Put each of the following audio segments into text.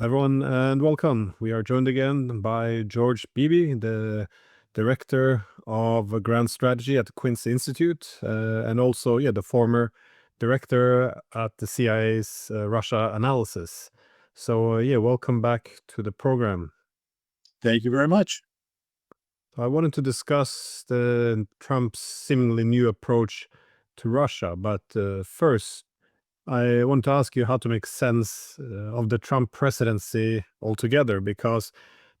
Everyone, and welcome. We are joined again by George Beebe, the director of Grand Strategy at the Quincy Institute, and also, the former director at the CIA's Russia analysis. So, welcome back to the program. Thank you very much. I wanted to discuss Trump's seemingly new approach to Russia, but first, I want to ask you how to make sense of the Trump presidency altogether, because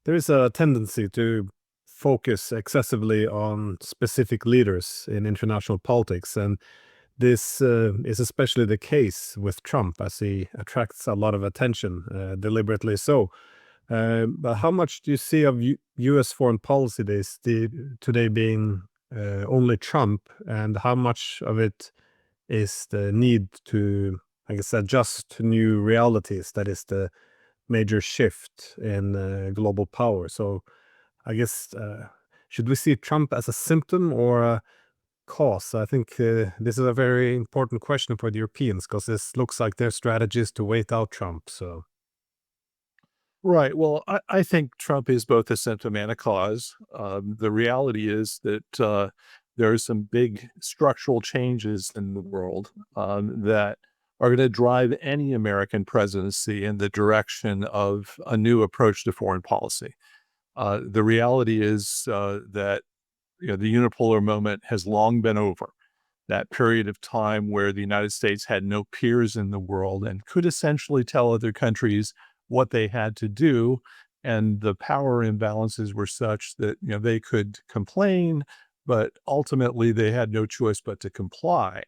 there is a tendency to focus excessively on specific leaders in international politics. And this is especially the case with Trump, as he attracts a lot of attention, deliberately so. But how much do you see of U.S. foreign policy today being only Trump, and how much of it is the need to, I guess, adjust to new realities? That is the major shift in global power. So I guess, should we see Trump as a symptom or a cause? I think this is a very important question for the Europeans, because this looks like their strategy is to wait out Trump. So, Right. Well, I think Trump is both a symptom and a cause. The reality is that there are some big structural changes in the world that are going to drive any American presidency in the direction of a new approach to foreign policy. The reality is that the unipolar moment has long been over. That period of time where the United States had no peers in the world and could essentially tell other countries what they had to do. And the power imbalances were such that, they could complain, but ultimately they had no choice but to comply.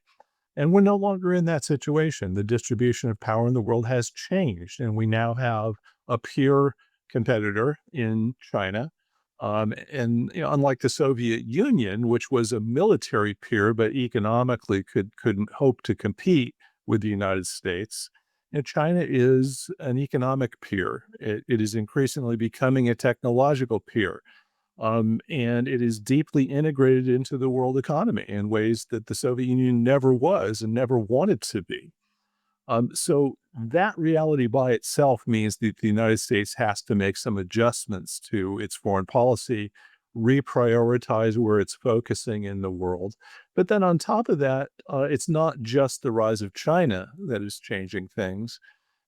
And we're no longer in that situation. The distribution of power in the world has changed, and we now have a peer competitor in China. And unlike the Soviet Union, which was a military peer, but economically couldn't hope to compete with the United States, China is an economic peer. It is increasingly becoming a technological peer. And it is deeply integrated into the world economy in ways that the Soviet Union never was and never wanted to be. So that reality by itself means that the United States has to make some adjustments to its foreign policy, reprioritize where it's focusing in the world. But then on top of that, it's not just the rise of China that is changing things.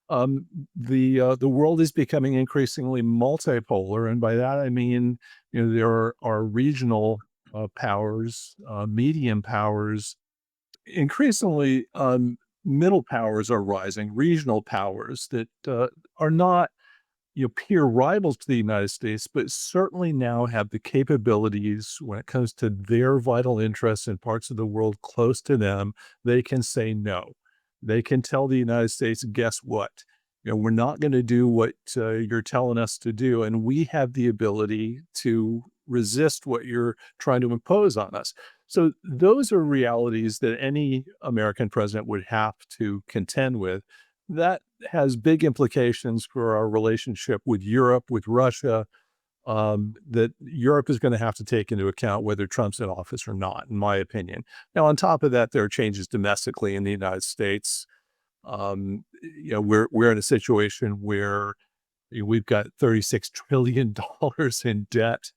The world is becoming increasingly multipolar, and by that I mean, there are regional powers, medium powers, increasingly middle powers are rising, regional powers that are not peer rivals to the United States, but certainly now have the capabilities when it comes to their vital interests in parts of the world close to them. They can say no. They can tell the United States, guess what? We're not going to do what you're telling us to do. And we have the ability to resist what you're trying to impose on us. So those are realities that any American president would have to contend with. That has big implications for our relationship with Europe, with Russia, that Europe is going to have to take into account whether Trump's in office or not, in my opinion. Now, on top of that, there are changes domestically in the United States. We're in a situation where we've got $36 trillion in debt.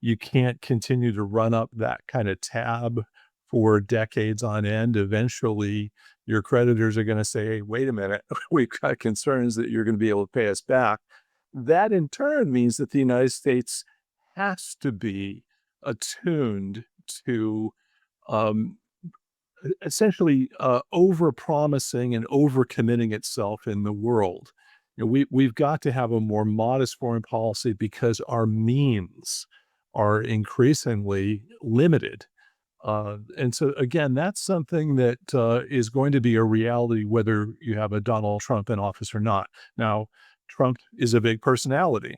You can't continue to run up that kind of tab for decades on end. Eventually, your creditors are going to say, hey, wait a minute, we've got concerns that you're going to be able to pay us back. That in turn means that the United States has to be attuned to essentially over-promising and over-committing itself in the world. We've got to have a more modest foreign policy because our means are increasingly limited. And so, again, that's something that is going to be a reality whether you have a Donald Trump in office or not. Now, Trump is a big personality.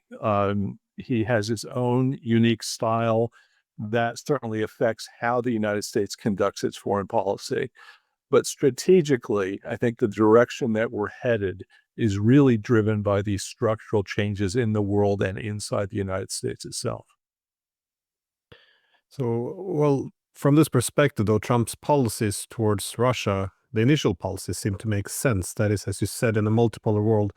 He has his own unique style that certainly affects how the United States conducts its foreign policy. But strategically, I think the direction that we're headed is really driven by these structural changes in the world and inside the United States itself. so well, from this perspective, though, Trump's policies towards Russia, the initial policies seem to make sense. That is, as you said, in a multipolar world,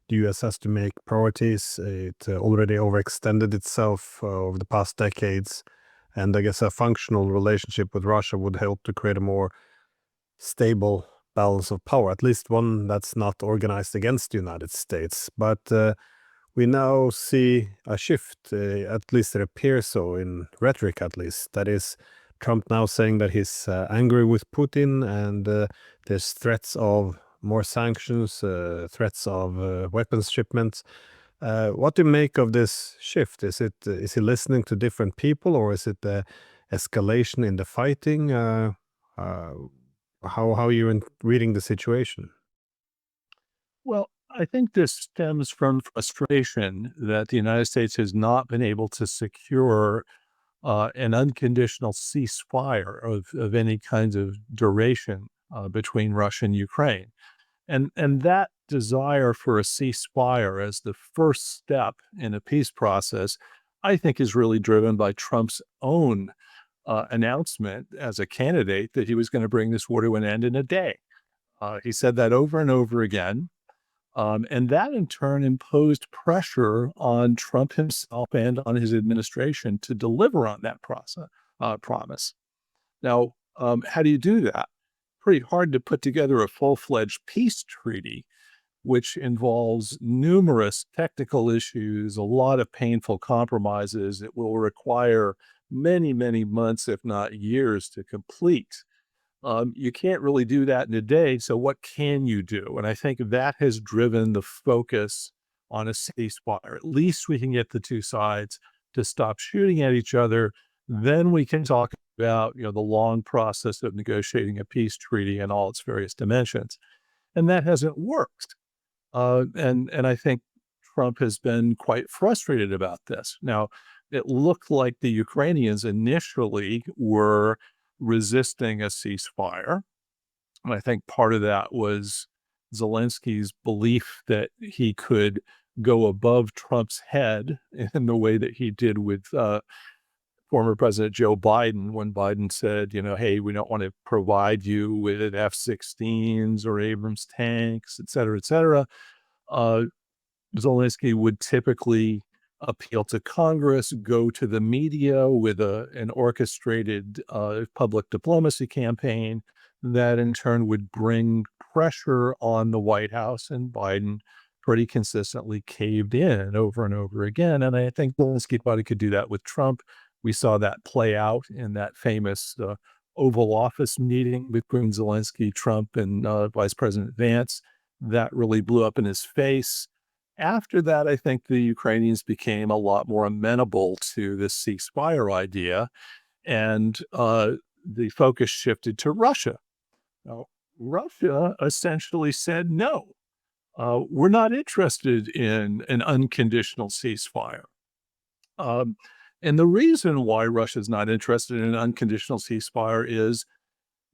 the US has to make priorities. It already overextended itself over the past decades. And I guess a functional relationship with Russia would help to create a more stable balance of power, at least one that's not organized against the United States. But we now see a shift, at least it appears so in rhetoric at least. That is, Trump now saying that he's angry with Putin, and there's threats of more sanctions, threats of weapons shipments. What do you make of this shift? Is he listening to different people, or is it the escalation in the fighting? Uh, how are you reading the situation? Well, I think this stems from frustration that the United States has not been able to secure an unconditional ceasefire of any kind of duration between Russia and Ukraine. And that desire for a ceasefire as the first step in a peace process, I think, is really driven by Trump's own announcement as a candidate that he was going to bring this war to an end in a day. He said that over and over again. And that in turn imposed pressure on Trump himself and on his administration to deliver on that promise. Now, how do you do that? Pretty hard to put together a full-fledged peace treaty, which involves numerous technical issues, a lot of painful compromises. It will require many, many months, if not years, to complete. You can't really do that in a day. So what can you do? And I think that has driven the focus on a ceasefire. At least we can get the two sides to stop shooting at each other. Then we can talk about, the long process of negotiating a peace treaty and all its various dimensions. And that hasn't worked. And I think Trump has been quite frustrated about this. Now, it looked like the Ukrainians initially were resisting a ceasefire. And I think part of that was Zelensky's belief that he could go above Trump's head in the way that he did with former President Joe Biden, when Biden said, hey, we don't want to provide you with F-16s or Abrams tanks, et cetera, et cetera. Zelensky would typically appeal to Congress, go to the media with an orchestrated public diplomacy campaign that in turn would bring pressure on the White House, and Biden pretty consistently caved in over and over again. And I think Zelensky thought he could do that with Trump. We saw that play out in that famous Oval Office meeting between Zelensky, Trump, and Vice President Vance. That really blew up in his face. After that, I think the Ukrainians became a lot more amenable to this ceasefire idea, and the focus shifted to Russia. Now, Russia essentially said, no, we're not interested in an unconditional ceasefire. And the reason why Russia's not interested in an unconditional ceasefire is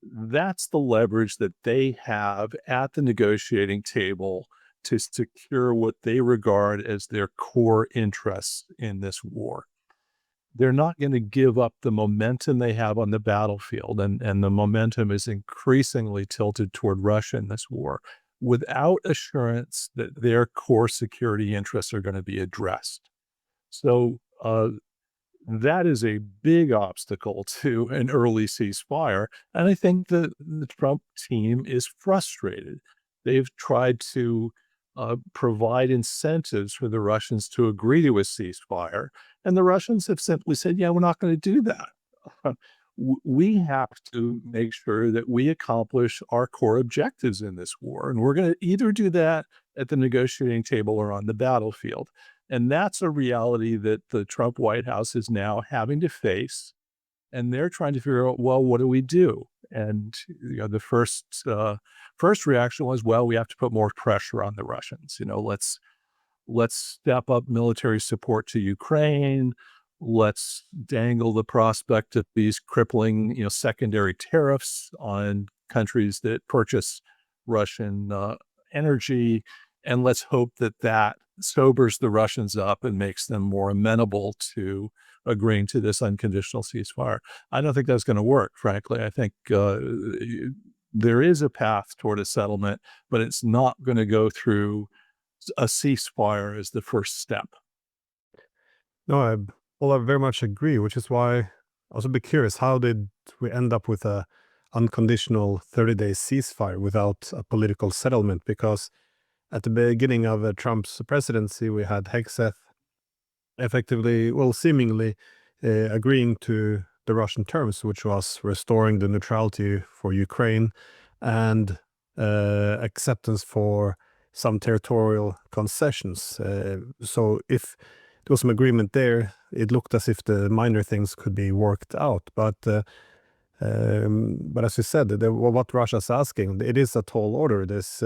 that's the leverage that they have at the negotiating table to secure what they regard as their core interests in this war. They're not going to give up the momentum they have on the battlefield, and the momentum is increasingly tilted toward Russia in this war, without assurance that their core security interests are going to be addressed. So that is a big obstacle to an early ceasefire. And I think that the Trump team is frustrated. They've tried to provide incentives for the Russians to agree to a ceasefire. And the Russians have simply said, yeah, we're not going to do that. We have to make sure that we accomplish our core objectives in this war. And we're going to either do that at the negotiating table or on the battlefield. And that's a reality that the Trump White House is now having to face. And they're trying to figure out, well, what do we do? And the first reaction was, well, we have to put more pressure on the Russians. Let's step up military support to Ukraine. Let's dangle the prospect of these crippling, secondary tariffs on countries that purchase Russian energy. And let's hope that that sobers the Russians up and makes them more amenable to agreeing to this unconditional ceasefire. I don't think that's going to work, frankly. I think there is a path toward a settlement, but it's not going to go through a ceasefire as the first step. No, I very much agree, which is why I was a bit curious. How did we end up with a unconditional 30-day ceasefire without a political settlement? Because at the beginning of Trump's presidency, we had Hegseth effectively, well, seemingly agreeing to the Russian terms, which was restoring the neutrality for Ukraine and acceptance for some territorial concessions. So if there was some agreement there, it looked as if the minor things could be worked out. But as you said, what Russia's asking, it is a tall order. This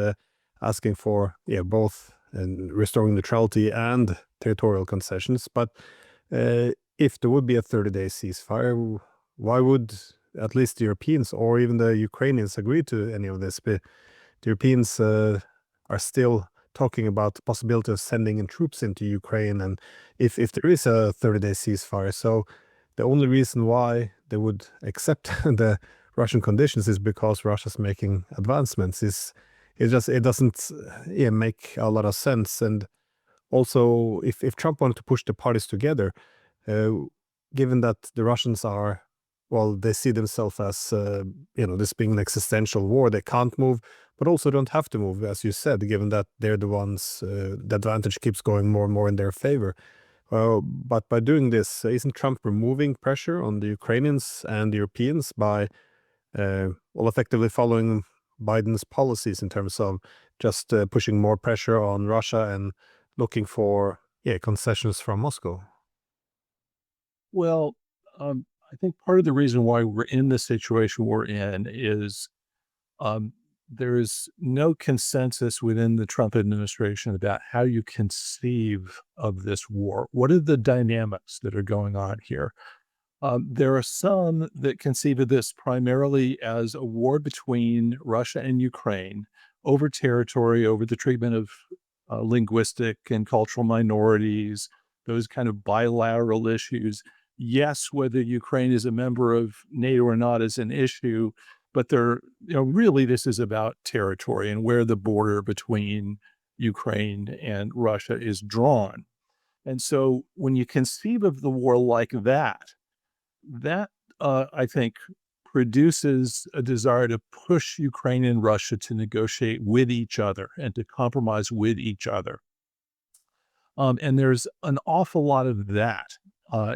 asking for both restoring neutrality and territorial concessions. But if there would be a 30-day ceasefire, why would at least the Europeans or even the Ukrainians agree to any of this? The Europeans are still talking about the possibility of sending in troops into Ukraine, and if there is a 30-day ceasefire. So the only reason why they would accept the Russian conditions is because Russia's making advancements. It doesn't make a lot of sense. And also, if Trump wanted to push the parties together, uh, given that the Russians are, well, they see themselves as this being an existential war, they can't move, but also don't have to move, as you said, given that they're the ones, the advantage keeps going more and more in their favor. But by doing this, isn't Trump removing pressure on the Ukrainians and the Europeans by, effectively following Biden's policies in terms of just pushing more pressure on Russia and looking for concessions from Moscow? Well, I think part of the reason why we're in the situation we're in is um, there's no consensus within the Trump administration about how you conceive of this war. What are the dynamics that are going on here? There are some that conceive of this primarily as a war between Russia and Ukraine over territory, over the treatment of linguistic and cultural minorities, those kind of bilateral issues. Yes, whether Ukraine is a member of NATO or not is an issue, but really this is about territory and where the border between Ukraine and Russia is drawn. And so when you conceive of the war like that, I think, produces a desire to push Ukraine and Russia to negotiate with each other and to compromise with each other. And there's an awful lot of that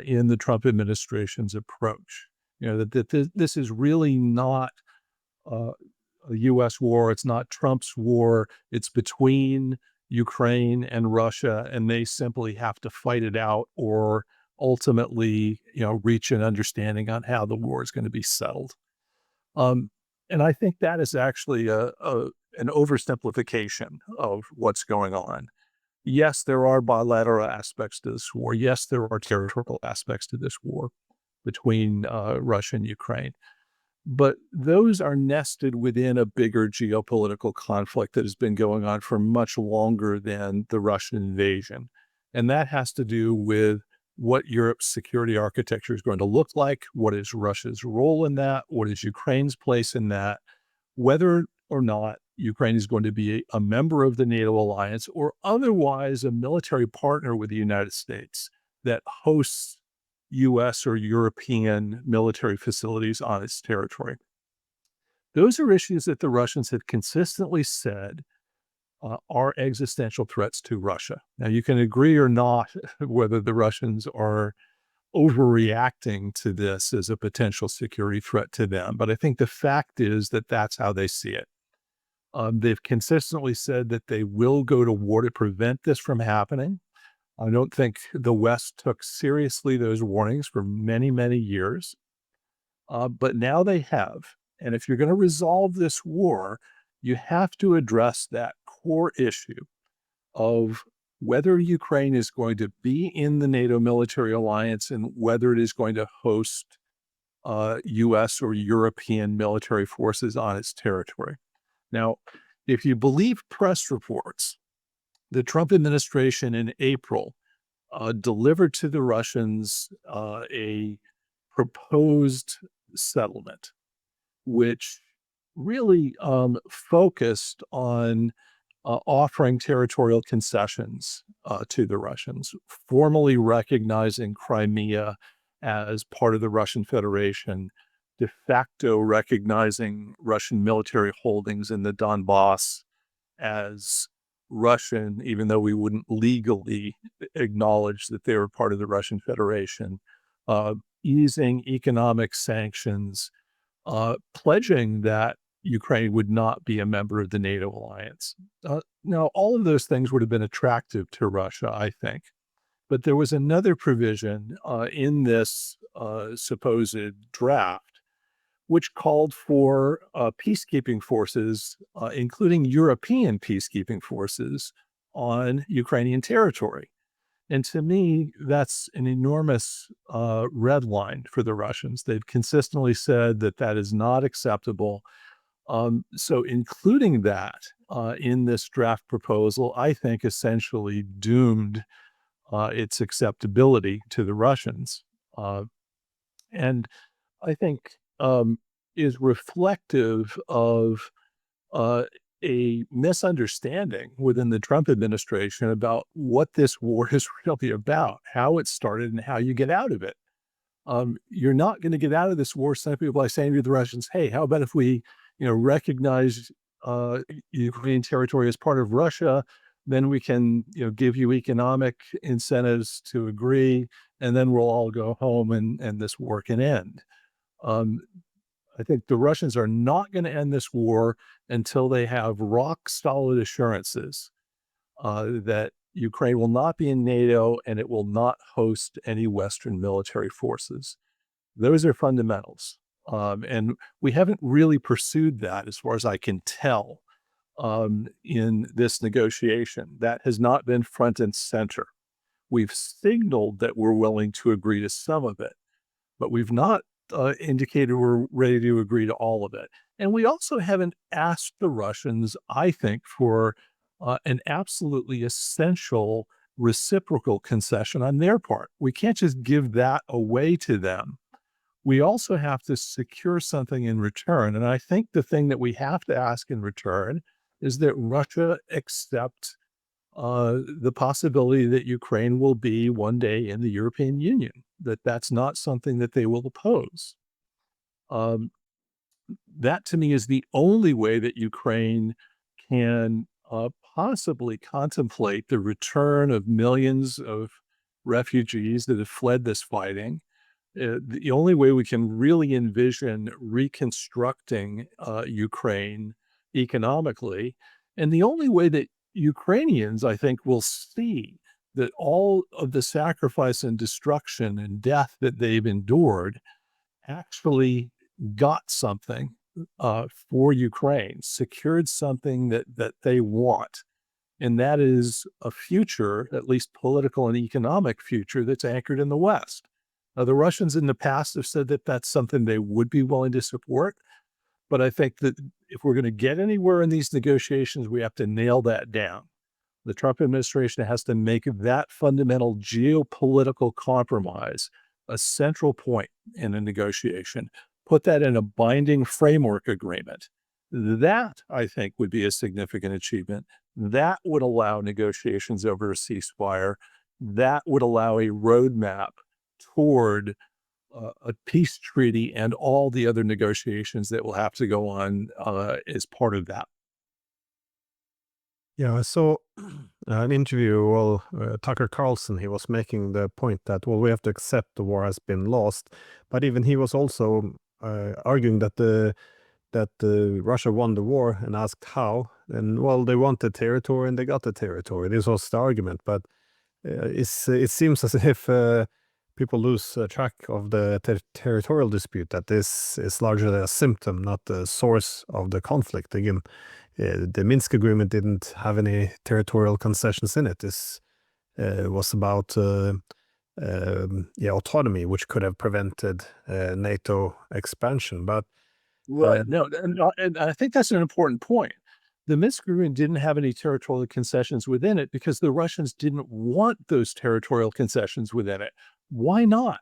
in the Trump administration's approach. That this is really not uh, a U.S. war. It's not Trump's war. It's between Ukraine and Russia, and they simply have to fight it out or ultimately, reach an understanding on how the war is going to be settled. Um, and I think that is actually an oversimplification of what's going on. Yes, there are bilateral aspects to this war. Yes, there are territorial aspects to this war between Russia and Ukraine. But those are nested within a bigger geopolitical conflict that has been going on for much longer than the Russian invasion. And that has to do with what Europe's security architecture is going to look like, what is Russia's role in that, what is Ukraine's place in that, whether or not Ukraine is going to be a member of the NATO alliance or otherwise a military partner with the United States that hosts US or European military facilities on its territory. Those are issues that the Russians have consistently said are existential threats to Russia. Now, you can agree or not whether the Russians are overreacting to this as a potential security threat to them, but I think the fact is that that's how they see it. They've consistently said that they will go to war to prevent this from happening. I don't think the West took seriously those warnings for many, many years, but now they have. And if you're going to resolve this war, you have to address that core issue of whether Ukraine is going to be in the NATO military alliance and whether it is going to host US or European military forces on its territory. Now, if you believe press reports, the Trump administration in April delivered to the Russians a proposed settlement, which really focused on offering territorial concessions to the Russians, formally recognizing Crimea as part of the Russian Federation, de facto recognizing Russian military holdings in the Donbass as Russian, even though we wouldn't legally acknowledge that they were part of the Russian Federation, easing economic sanctions, pledging that Ukraine would not be a member of the NATO alliance. Now, all of those things would have been attractive to Russia, I think. But there was another provision in this supposed draft which called for peacekeeping forces, including European peacekeeping forces, on Ukrainian territory. And to me, that's an enormous red line for the Russians. They've consistently said that that is not acceptable. So including that in this draft proposal, I think essentially doomed its acceptability to the Russians. And I think is reflective of a misunderstanding within the Trump administration about what this war is really about, how it started, and how you get out of it. You're not going to get out of this war simply by saying to the Russians, "Hey, how about if we, recognize Ukrainian territory as part of Russia? Then we can, give you economic incentives to agree, and then we'll all go home and this war can end." I think the Russians are not going to end this war until they have rock solid assurances that Ukraine will not be in NATO and it will not host any Western military forces. Those are fundamentals. And we haven't really pursued that, as far as I can tell, in this negotiation. That has not been front and center. We've signaled that we're willing to agree to some of it, but we've not indicated we're ready to agree to all of it. And we also haven't asked the Russians, I think, for an absolutely essential reciprocal concession on their part. We can't just give that away to them. We also have to secure something in return. And I think the thing that we have to ask in return is that Russia accept the possibility that Ukraine will be one day in the European Union, that's not something that they will oppose. That to me is the only way that Ukraine can possibly contemplate the return of millions of refugees that have fled this fighting. The only way we can really envision reconstructing Ukraine economically, and the only way that Ukrainians, I think, will see that all of the sacrifice and destruction and death that they've endured actually got something for Ukraine, secured something that they want. And that is a future, at least political and economic future, that's anchored in the West. The Russians in the past have said that that's something they would be willing to support. But I think that if we're going to get anywhere in these negotiations, we have to nail that down. The Trump administration has to make that fundamental geopolitical compromise a central point in a negotiation, put that in a binding framework agreement. That, I think, would be a significant achievement. That would allow negotiations over a ceasefire. That would allow a roadmap toward a peace treaty and all the other negotiations that will have to go on as part of that. Yeah, I saw an interview. Well, Tucker Carlson, he was making the point that, well, we have to accept the war has been lost, but even he was also arguing that Russia won the war, and asked how. And well, they wanted territory and they got the territory. This was the argument, but it seems as if people lose track of the territorial dispute, that this is largely a symptom, not the source of the conflict. Again, the Minsk agreement didn't have any territorial concessions in it. This was about autonomy, which could have prevented NATO expansion. But Right. No, and I think that's an important point. The Minsk agreement didn't have any territorial concessions within it because the Russians didn't want those territorial concessions within it. Why not?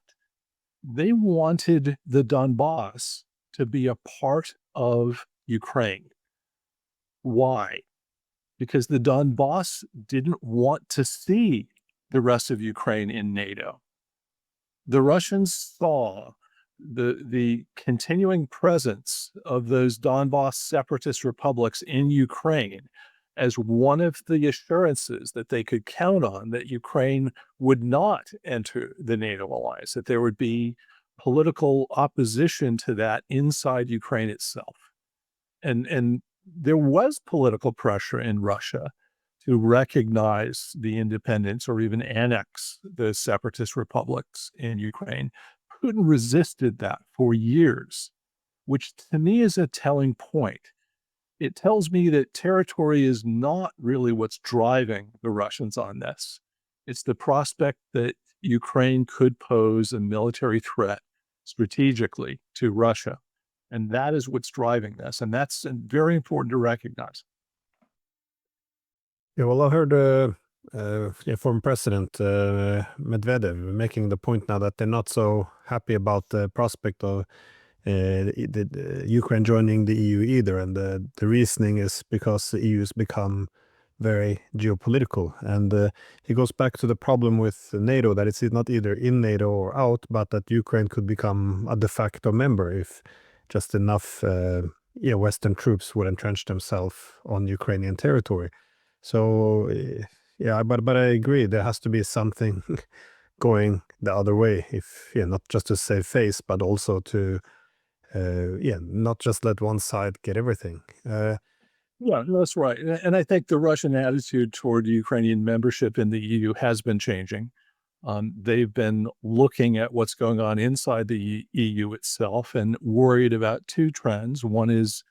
They wanted the Donbass to be a part of Ukraine. Why? because the Donbass didn't want to see the rest of Ukraine in NATO. The Russians saw the continuing presence of those Donbass separatist republics in Ukraine as one of the assurances that they could count on that Ukraine would not enter the NATO alliance, that there would be political opposition to that inside Ukraine itself. And there was political pressure in Russia to recognize the independence or even annex the separatist republics in Ukraine. Putin resisted that for years, which to me is a telling point. It tells me that territory is not really what's driving the Russians on this. It's the prospect that Ukraine could pose a military threat strategically to Russia. And that is what's driving this. And that's very important to recognize. Yeah, well, I heard former President Medvedev making the point now that they're not so happy about the prospect of Ukraine joining the EU either, and the reasoning is because the EU has become very geopolitical, and it goes back to the problem with NATO, that it's not either in NATO or out, but that Ukraine could become a de facto member if just enough Western troops would entrench themselves on Ukrainian territory. So yeah, but I agree there has to be something going the other way, if not just to save face, but also to not just let one side get everything. Yeah, that's right. And I think the Russian attitude toward Ukrainian membership in the EU has been changing. They've been looking at what's going on inside the EU itself and worried about two trends. One is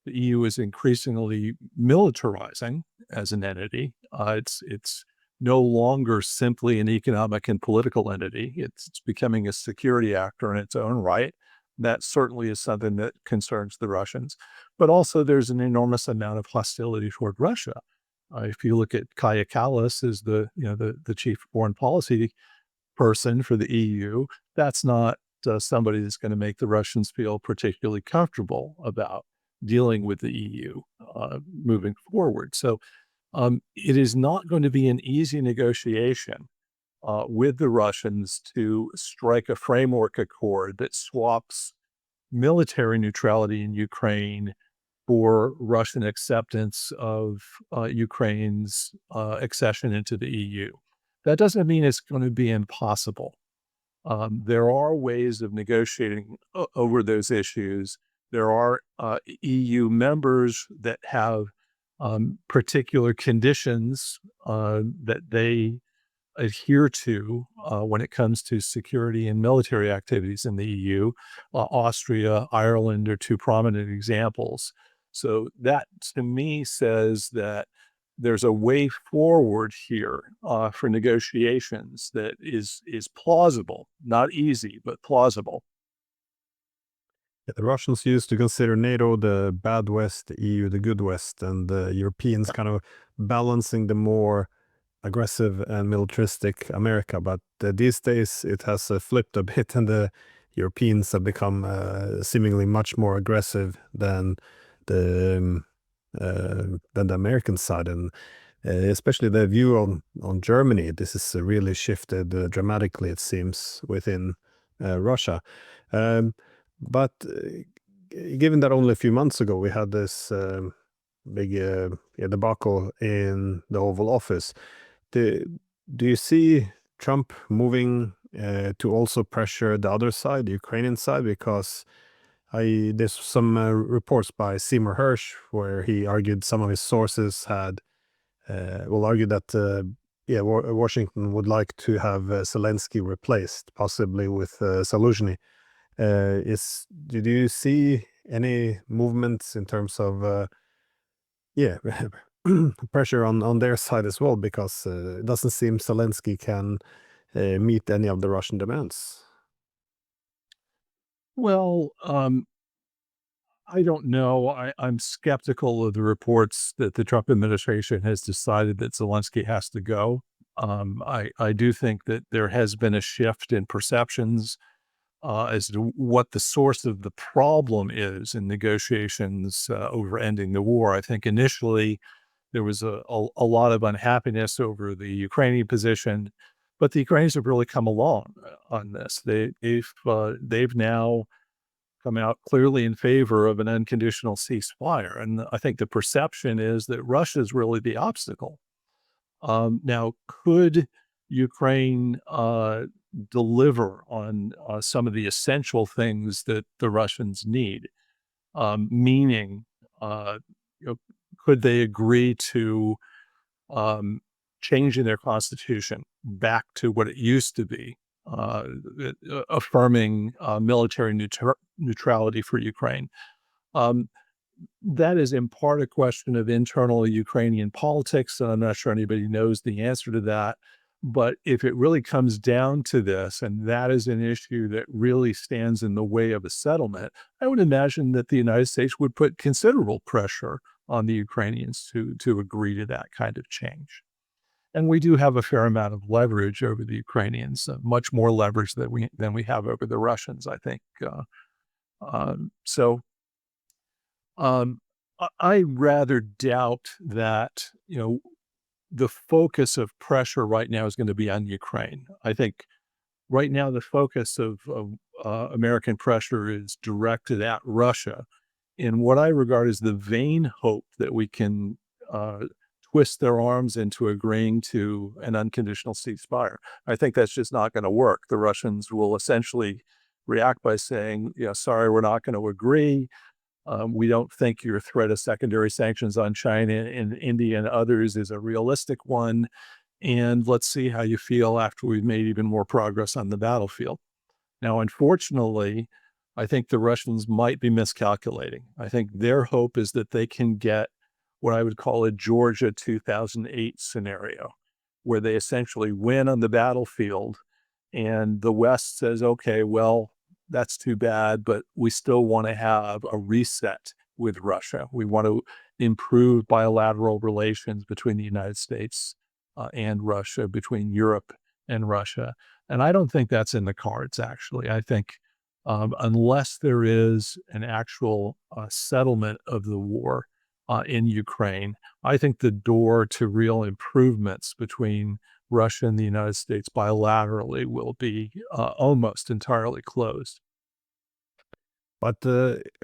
the EU is increasingly militarizing as an entity. It's no longer simply an economic and political entity. It's becoming a security actor in its own right. That certainly is something that concerns the Russians. But also there's an enormous amount of hostility toward Russia. If you look at Kaja Kallas as the chief foreign policy person for the EU, that's not somebody that's going to make the Russians feel particularly comfortable about dealing with the EU moving forward. So it is not going to be an easy negotiation with the Russians to strike a framework accord that swaps military neutrality in Ukraine for Russian acceptance of Ukraine's accession into the EU. That doesn't mean it's going to be impossible. There are ways of negotiating over those issues. There are EU members that have particular conditions that they adhere to when it comes to security and military activities in the EU. Austria, Ireland are two prominent examples. So that to me says that there's a way forward here for negotiations that is plausible, not easy, but plausible. Yeah, the Russians used to consider NATO the bad West, the EU the good West, and the Europeans kind of balancing the more aggressive and militaristic America. But these days it has flipped a bit, and the Europeans have become seemingly much more aggressive than the American side, and especially the view on Germany. This has really shifted dramatically, it seems, within Russia. But given that only a few months ago we had this big debacle in the Oval Office, do you see Trump moving to also pressure the other side, the Ukrainian side? Because there's some reports by Seymour Hersh where he argued some of his sources had argued that Washington would like to have Zelensky replaced, possibly with Zaluzhny. Do you see any movements in terms of pressure on their side as well? Because it doesn't seem Zelensky can meet any of the Russian demands. Well, I don't know. I'm skeptical of the reports that the Trump administration has decided that Zelensky has to go. I do think that there has been a shift in perceptions as to what the source of the problem is in negotiations over ending the war. I think initially There was a lot of unhappiness over the Ukrainian position, but the Ukrainians have really come along on this. They've now come out clearly in favor of an unconditional ceasefire, and I think the perception is that Russia is really the obstacle. Now, could Ukraine deliver on some of the essential things that the Russians need? Meaning, you know, could they agree to um, changing their constitution back to what it used to be, affirming military neutrality for Ukraine? Um, that is in part a question of internal Ukrainian politics, and I'm not sure anybody knows the answer to that. But if it really comes down to this, and that is an issue that really stands in the way of a settlement, I would imagine that the United States would put considerable pressure on the Ukrainians to agree to that kind of change. And we do have a fair amount of leverage over the Ukrainians, much more leverage than we have over the Russians, I think. So I rather doubt that, the focus of pressure right now is going to be on Ukraine. I think right now the focus of American pressure is directed at Russia in what I regard as the vain hope that we can uh, twist their arms into agreeing to an unconditional ceasefire. I think that's just not going to work. The Russians will essentially react by saying, sorry, we're not going to agree. We don't think your threat of secondary sanctions on China and India and others is a realistic one. And let's see how you feel after we've made even more progress on the battlefield. Now, unfortunately, I think the Russians might be miscalculating. I think their hope is that they can get what I would call a Georgia 2008 scenario, where they essentially win on the battlefield and the West says, okay, well, that's too bad, but we still want to have a reset with Russia. We want to improve bilateral relations between the United States and Russia, between Europe and Russia. And I don't think that's in the cards, actually. I think unless there is an actual settlement of the war in Ukraine, I think the door to real improvements between Russia and the United States bilaterally will be almost entirely closed. But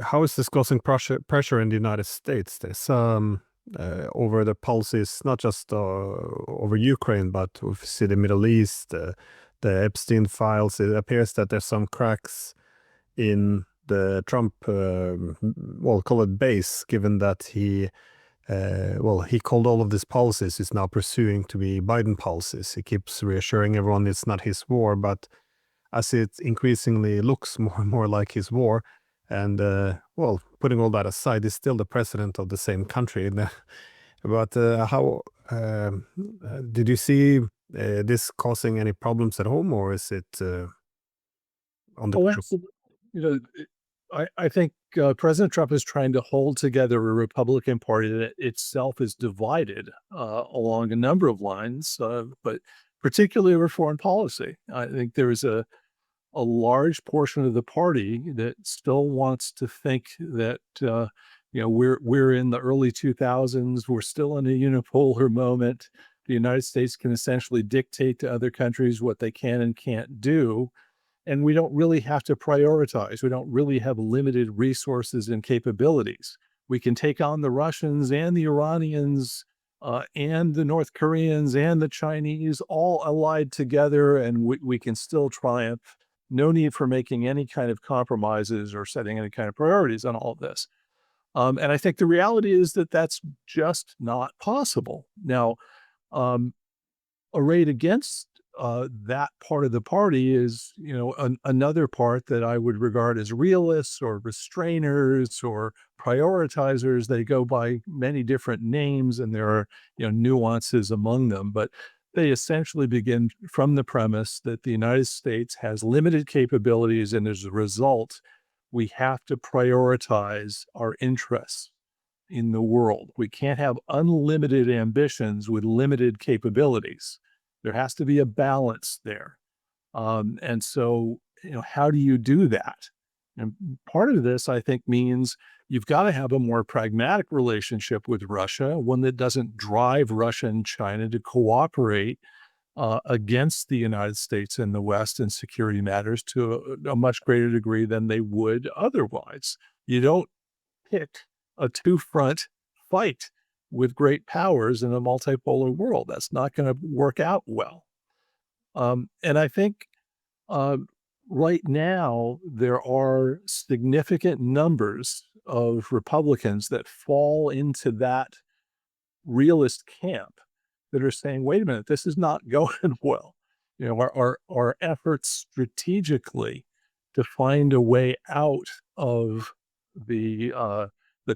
how is this causing pressure in the United States? This over the policies, not just over Ukraine, but we see the Middle East, the Epstein files. It appears that there's some cracks in the Trump, well, call it base, given that he called all of these policies he's now pursuing to be Biden policies. He keeps reassuring everyone it's not his war, but as it increasingly looks more and more like his war, and well, putting all that aside, he's still the president of the same country. But how did you see this causing any problems at home, or is it on the Oh, contrary? absolutely. You know, I think President Trump is trying to hold together a Republican Party that itself is divided along a number of lines, but particularly over foreign policy. I think there is a large portion of the party that still wants to think that we're in the early 2000s. We're still in a unipolar moment. The United States can essentially dictate to other countries what they can and can't do, and we don't really have to prioritize. We don't really have limited resources and capabilities. We can take on the Russians and the Iranians and the North Koreans and the Chinese all allied together, and we can still triumph. No need for making any kind of compromises or setting any kind of priorities on all of this. And I think the reality is that that's just not possible. Now, um, arrayed against that part of the party is, another part that I would regard as realists or restrainers or prioritizers. They go by many different names, and there are nuances among them, but they essentially begin from the premise that the United States has limited capabilities, and as a result, we have to prioritize our interests in the world. We can't have unlimited ambitions with limited capabilities. There has to be a balance there. And so, how do you do that? And part of this, I think, means you've got to have a more pragmatic relationship with Russia, one that doesn't drive Russia and China to cooperate against the United States and the West in security matters to a much greater degree than they would otherwise. You don't pick a two-front fight with great powers in a multipolar world. That's not going to work out well. And I think uh, right now there are significant numbers of Republicans that fall into that realist camp that are saying, wait a minute, this is not going well. Our efforts strategically to find a way out of the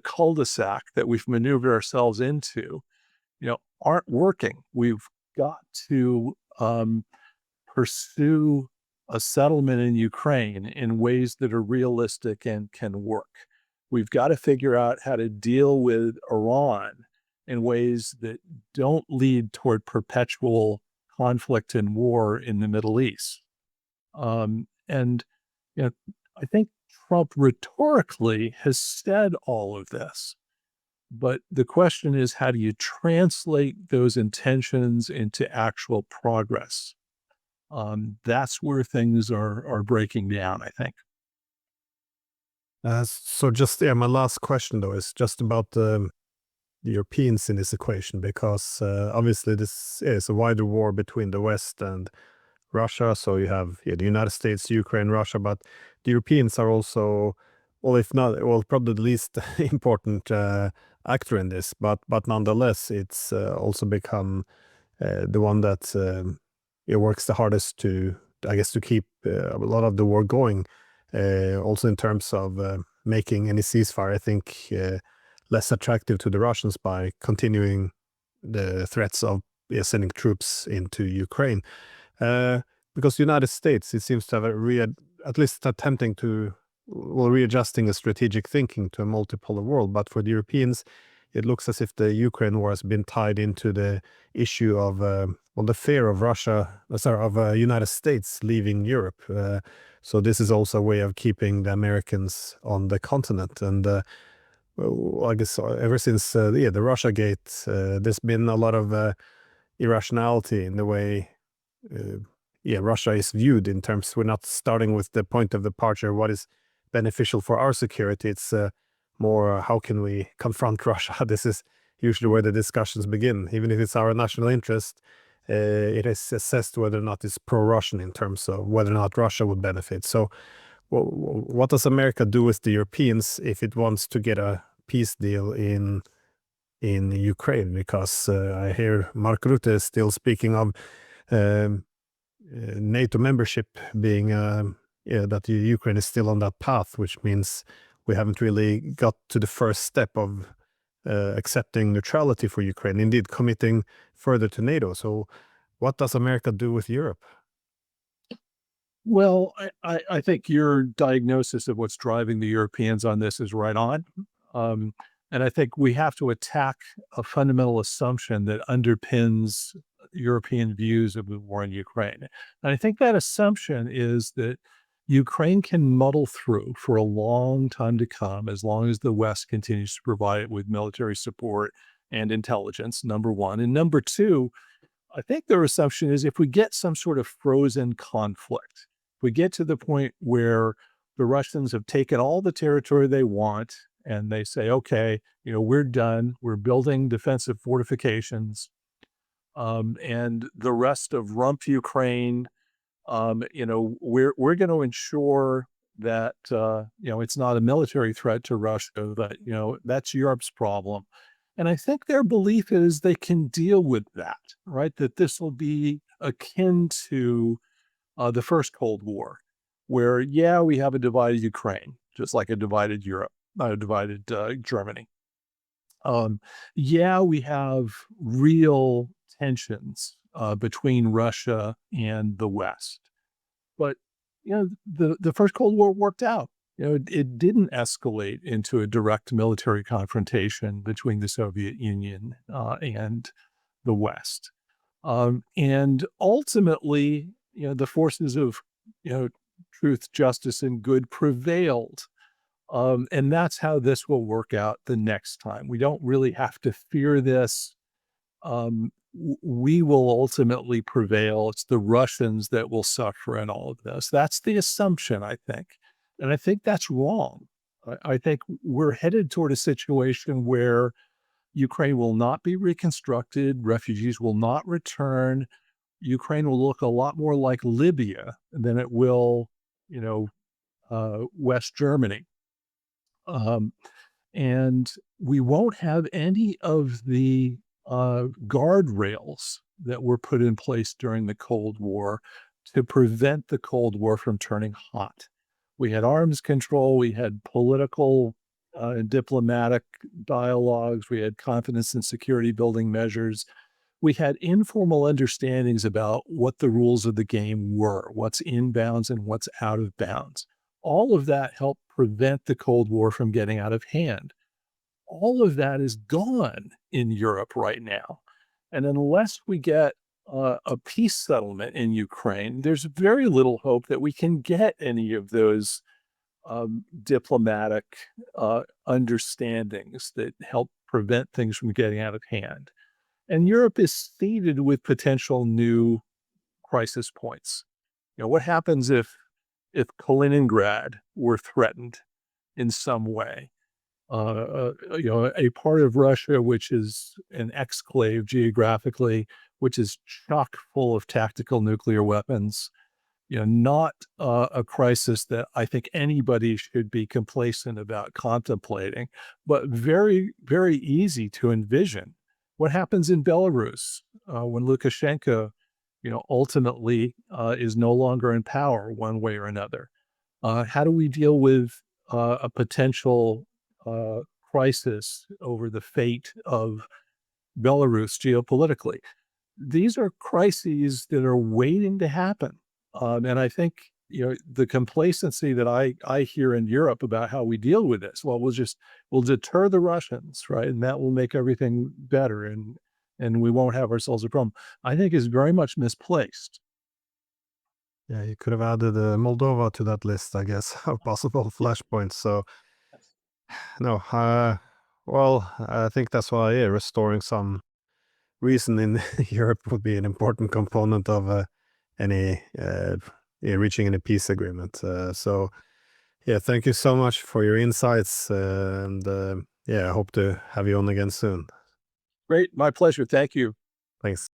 cul-de-sac that we've maneuvered ourselves into, aren't working. We've got to pursue a settlement in Ukraine in ways that are realistic and can work. We've got to figure out how to deal with Iran in ways that don't lead toward perpetual conflict and war in the Middle East. And I think Trump rhetorically has said all of this, but the question is, how do you translate those intentions into actual progress? That's where things are breaking down, I think. So just my last question though is just about the Europeans in this equation, because obviously this is a wider war between the West and Russia. So you have the United States, Ukraine, Russia, but the Europeans are also, well, if not, well, probably the least important actor in this. But nonetheless, it's also become the one that it works the hardest to, I guess, to keep a lot of the war going. Also in terms of making any ceasefire, I think less attractive to the Russians by continuing the threats of sending troops into Ukraine. Because the United States, it seems to have at least attempting to, well, readjusting a strategic thinking to a multipolar world. But for the Europeans, it looks as if the Ukraine war has been tied into the issue of, well, the fear of United States leaving Europe. So this is also a way of keeping the Americans on the continent. And well, I guess ever since the Russia Gate, there's been a lot of irrationality in the way Russia is viewed, in terms we're not starting with the point of departure, what is beneficial for our security. It's more how can we confront Russia. This is usually where the discussions begin. Even if it's our national interest, it is assessed whether or not it's pro-Russian in terms of whether or not Russia would benefit. So what does America do with the Europeans if it wants to get a peace deal in Ukraine? Because I hear Mark Rutte still speaking of NATO membership being that Ukraine is still on that path, which means we haven't really got to the first step of accepting neutrality for Ukraine, indeed committing further to NATO. So what does America do with Europe? Well, I think your diagnosis of what's driving the Europeans on this is right on. And I think we have to attack a fundamental assumption that underpins European views of the war in Ukraine. And I think that assumption is that Ukraine can muddle through for a long time to come, as long as the West continues to provide it with military support and intelligence, number one. And number two, I think their assumption is if we get some sort of frozen conflict, if we get to the point where the Russians have taken all the territory they want and they say, okay, we're done, we're building defensive fortifications, and the rest of rump Ukraine, we're going to ensure that, it's not a military threat to Russia, that, that's Europe's problem. And I think their belief is they can deal with that, right? That this will be akin to the first Cold War, where, we have a divided Ukraine, just like a divided Europe, not a divided Germany. We have real tensions between Russia and the West. But, the first Cold War worked out. It didn't escalate into a direct military confrontation between the Soviet Union and the West. And ultimately, the forces of, truth, justice, and good prevailed. And that's how this will work out the next time. We don't really have to fear this. We will ultimately prevail. It's the Russians that will suffer in all of this. That's the assumption, I think. And I think that's wrong. I think we're headed toward a situation where Ukraine will not be reconstructed, refugees will not return. Ukraine will look a lot more like Libya than it will, you know, West Germany. Um, and we won't have any of the guardrails that were put in place during the Cold War to prevent the Cold War from turning hot. We had arms control, we had political and diplomatic dialogues, we had confidence and security building measures. We had informal understandings about what the rules of the game were, what's in bounds and what's out of bounds. All of that helped prevent the Cold War from getting out of hand. All of that is gone in Europe right now. And unless we get a peace settlement in Ukraine, there's very little hope that we can get any of those diplomatic understandings that help prevent things from getting out of hand. And Europe is seeded with potential new crisis points. You know, what happens if Kaliningrad were threatened in some way? A part of Russia, which is an exclave geographically, which is chock full of tactical nuclear weapons, not a crisis that I think anybody should be complacent about contemplating, but very, very easy to envision. What happens in Belarus when Lukashenko, ultimately is no longer in power one way or another? How do we deal with a potential crisis over the fate of Belarus geopolitically? These are crises that are waiting to happen. And I think, the complacency that I hear in Europe about how we deal with this, well, we'll deter the Russians, right? And that will make everything better and we won't have ourselves a problem, I think is very much misplaced. Yeah, you could have added Moldova to that list, I guess, of possible flashpoints. So, no, well, I think that's why restoring some reason in Europe would be an important component of any reaching any peace agreement. So, yeah, thank you so much for your insights, and yeah, I hope to have you on again soon. Great. My pleasure. Thank you. Thanks.